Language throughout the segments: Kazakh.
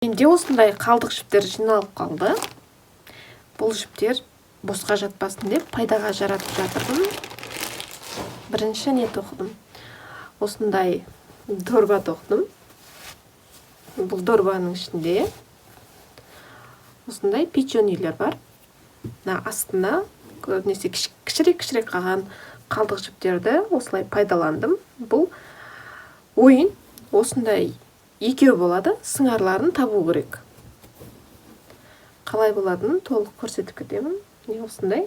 Менде осындай қалдық жіптер жиналып қалды. Бұл жіптер босқа жатпасын деп пайдаға жаратып жатырмын. Бірінші не тоқыдым? Осындай дорба тоқыдым. Бұл дорбаның ішінде осындай печеньелер бар. Астына көбінесе кішірек қалған қалдық жіптерді осылай пайдаландым. Бұл ойын осындай екеу болады, сыңарларын табу керек. Қалай болатынын толық көрсетіп кетемін. Осындай.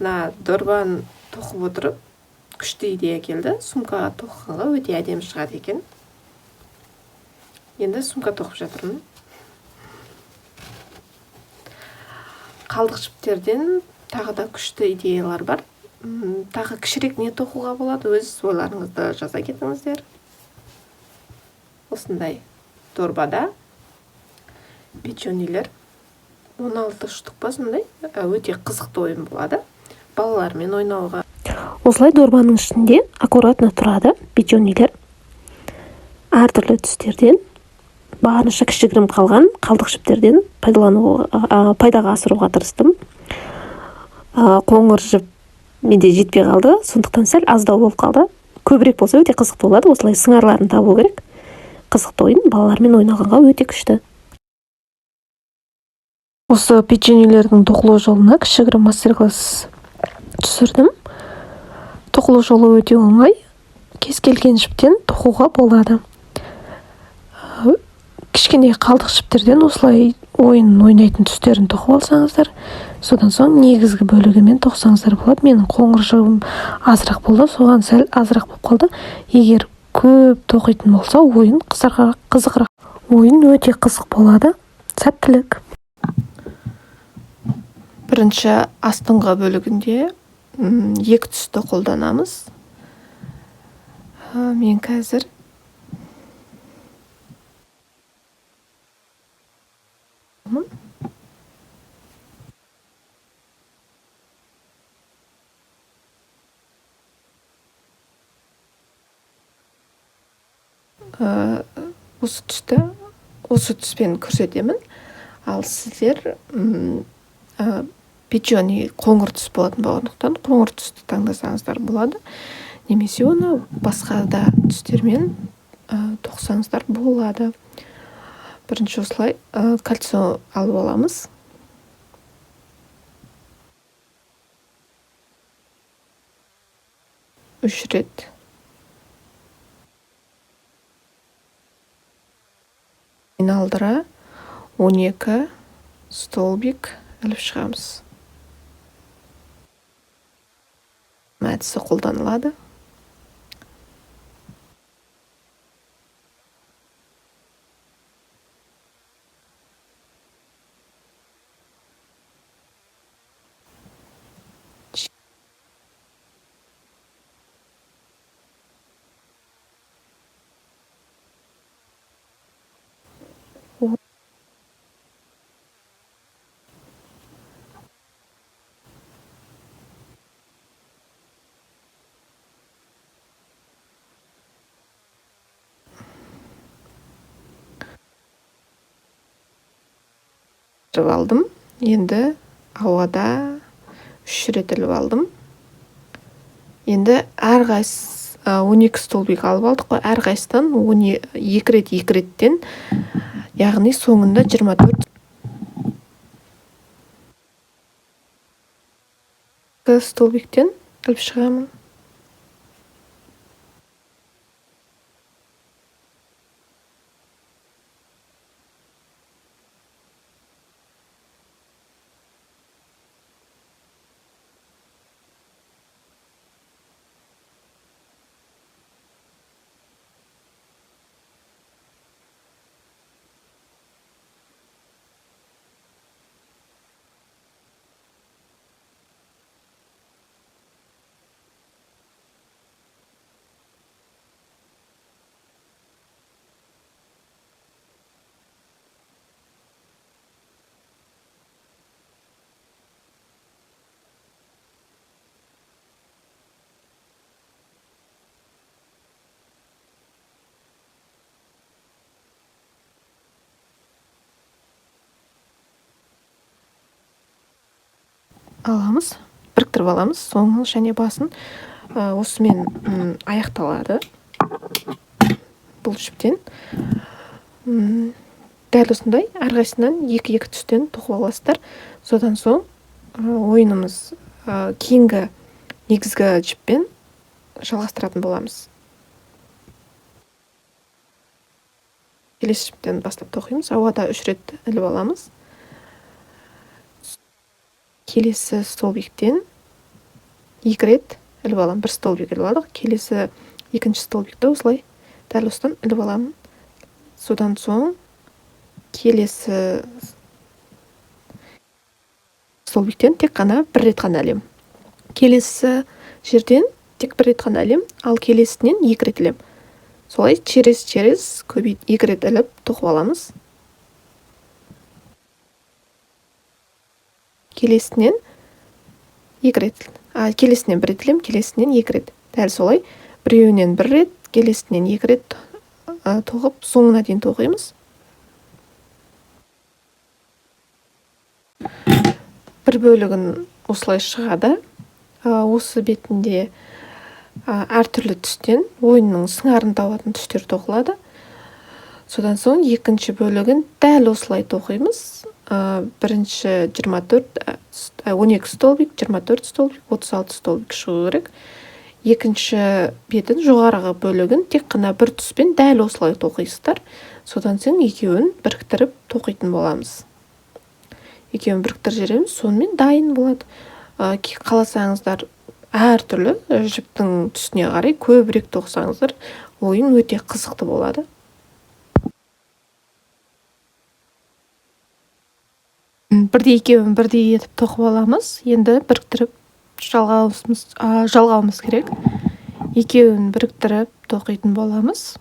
Дорбаны тоқып отырып, күшті идея келді. Сумкаға тоқығанға өте әдемі шығады екен. Енді сумка тоқып жатырмын. Қалдық жіптерден тағы да күшті идеялар бар. Тағы кішірек не тоқуға болады, өз ойларыңызды жаза кетіңіздер. Осындай дорбада печеньелер 16 штук па сондай, өте қызықты ойын болады. Балалармен ойнауға. Осылай дорбаның ішінде аккуратно тұрады печеньелер. Әртүрлі түстерден, барынша кішігірім қалған қалдық жіптерден пайдаға асыруға тырыстым. Қоңыр жіп менде жетпей қалды, сондықтан сәл аздау болып қалды. Көбірек болса өте қызық болады. Осылай сыңарларын табу керек. Қызықты ойын, балалармен ойнағанға өте күшті. Осы печеньелердің тоқылу жолына кішігірім мастер-класс түсірдім. Тоқылу жолы өте оңай. Кез келген жіптен тоқуға болады. Кішкене қалдық жіптерден осылай ойын ойнайтын түстерін тоқып алсаңыздар, содан соң негізгі бөлігімен тоқсаңыздар болады. Менің қоңыр жібім азырақ болды, соған сәл азырақ болып қалды. Егер көп тоқитын болса, ойын қызығырақ. Ойын өте қызық болады. Сәттілік. Бірінші астыңғы бөлігінде екі түсті қолданамыз. Мен қазір осы түспен көрсетемін. Ал сіздер печенье қоңыр түс болатын болғандықтан қоңыр түсті таңдасаңыздар болады. Немесе оны басқа да түстермен тоқсаңыздар болады. Бірінші осылай кольцо алып аламыз. Үш рет. Айналдыра 12 столбик іліп шығамыз. Әдісі қолданылады. Алдым. Енді ауада 3 рет іліп алдым. Енді әрқайсысы 12 столбик алып алдық қой. Әрқайсыдан 2 реттен, яғни соңында 24 столбиктен іліп шығамын. аламыз, біріктіріп аламыз, соңын және басын осымен аяқталады бұл жіптен. Дәл осындай әрқайсынан екі түстен тоқып аласыздар. Содан соң ойынымыз кейінгі негізгі жіппен жалғастыратын боламыз. Келесі жіптен бастап тоқимыз. Ауада 3 рет іліп аламыз. Келесі столбиктен 2 рет іліп аламын. Бір столбик іліп алдық. Келесі екінші столбикті осылай дәл осыдан іліп аламын. Содан соң келесі столбиктен тек қана бір рет қана ілем. Келесі жерден тек бір рет қана ілем, ал келесінен 2 рет ілем. Солай через көбейт 2 рет іліп тоқып аламыз. Келесінен 2 рет, келесінен 1 рет ілем, келесінен 2 рет. Дәл солай біреуінен 1 рет, келесінен 2 рет тоқып, соңына дейін тоқимыз. Бір бөлігін осылай шығады. Осы бетінде әртүрлі түстен ойынның сыңарын табатын түстер тоқылады. Содан соң екінші бөлігін дәл осылай тоқимыз. Бірінші 12 столбик, 24 столбик, 36 столбик шығу керек. Екінші бетін жоғарғы бөлігін тек қана бір түспен дәл осылай тоқисыздар. Содан соң екеуін біріктіріп тоқитын боламыз. Екеуін біріктіріп жібереміз, сонымен дайын болады. Қаласаңыздар әртүрлі жіптің түсіне қарай көбірек тоқсаңыздар, ойын өте қызықты болады. Екеуін бірдей етіп тоқып аламыз. Енді біріктіріп жалғауымыз керек. Екеуін біріктіріп тоқитын боламыз.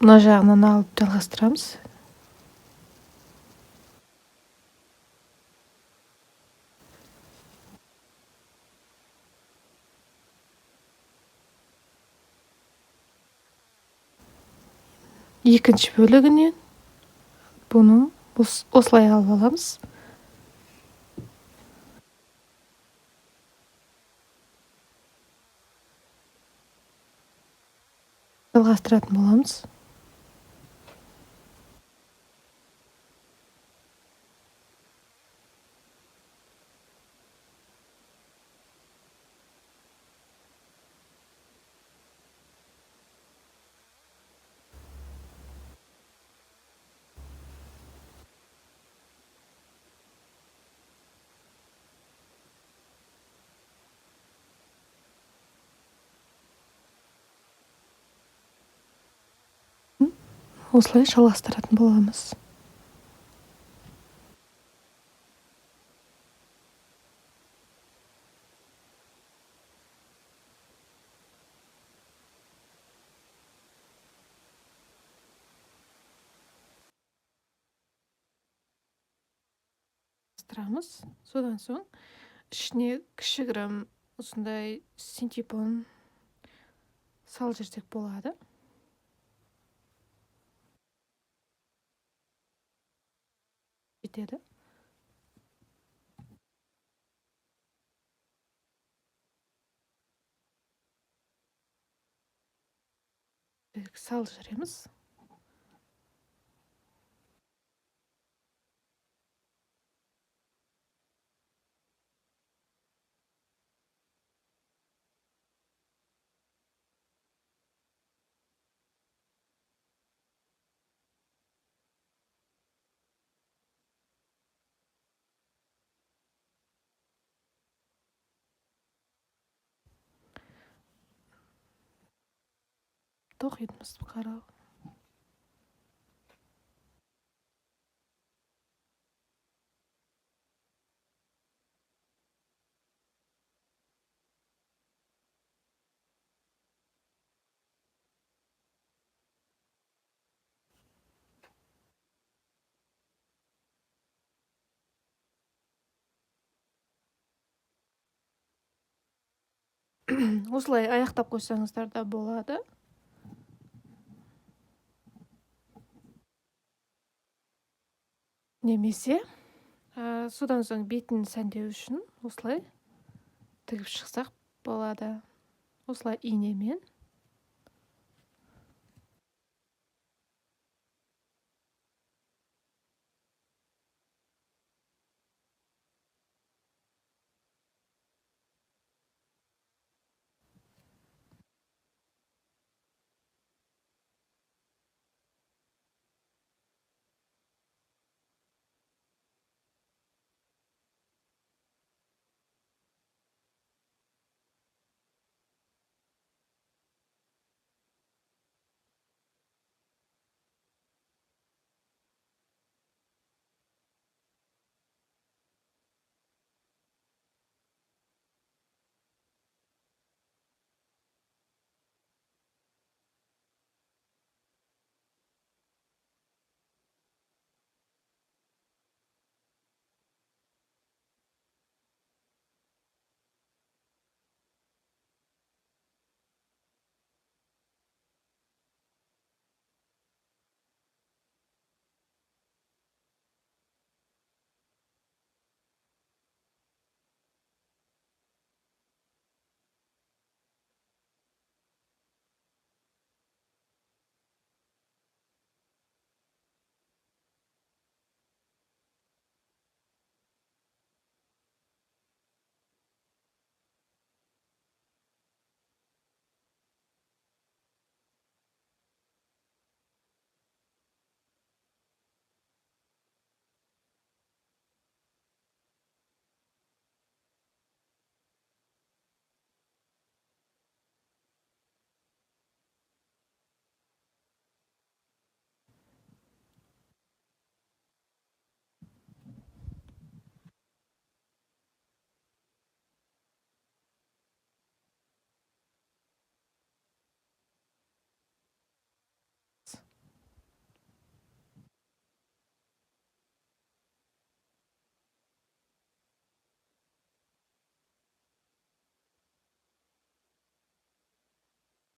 Мына жағынан алып жалғастырамыз. Екінші бөлігінен бұны осылай алып аламыз. Жалғастыратын боламыз. Осылай жалғастыратын боламыз. Содан соң ішіне кішігірім осындай синтепон салып жіберсек болады. Жетеді. Салып жібереміз. Тоқитынымыз қарау. осылай аяқтап қойсаңыздар да болады. Немесе содан соң бетін сәндеу үшін осылай тігіп шықсақ болады. Осылай инемен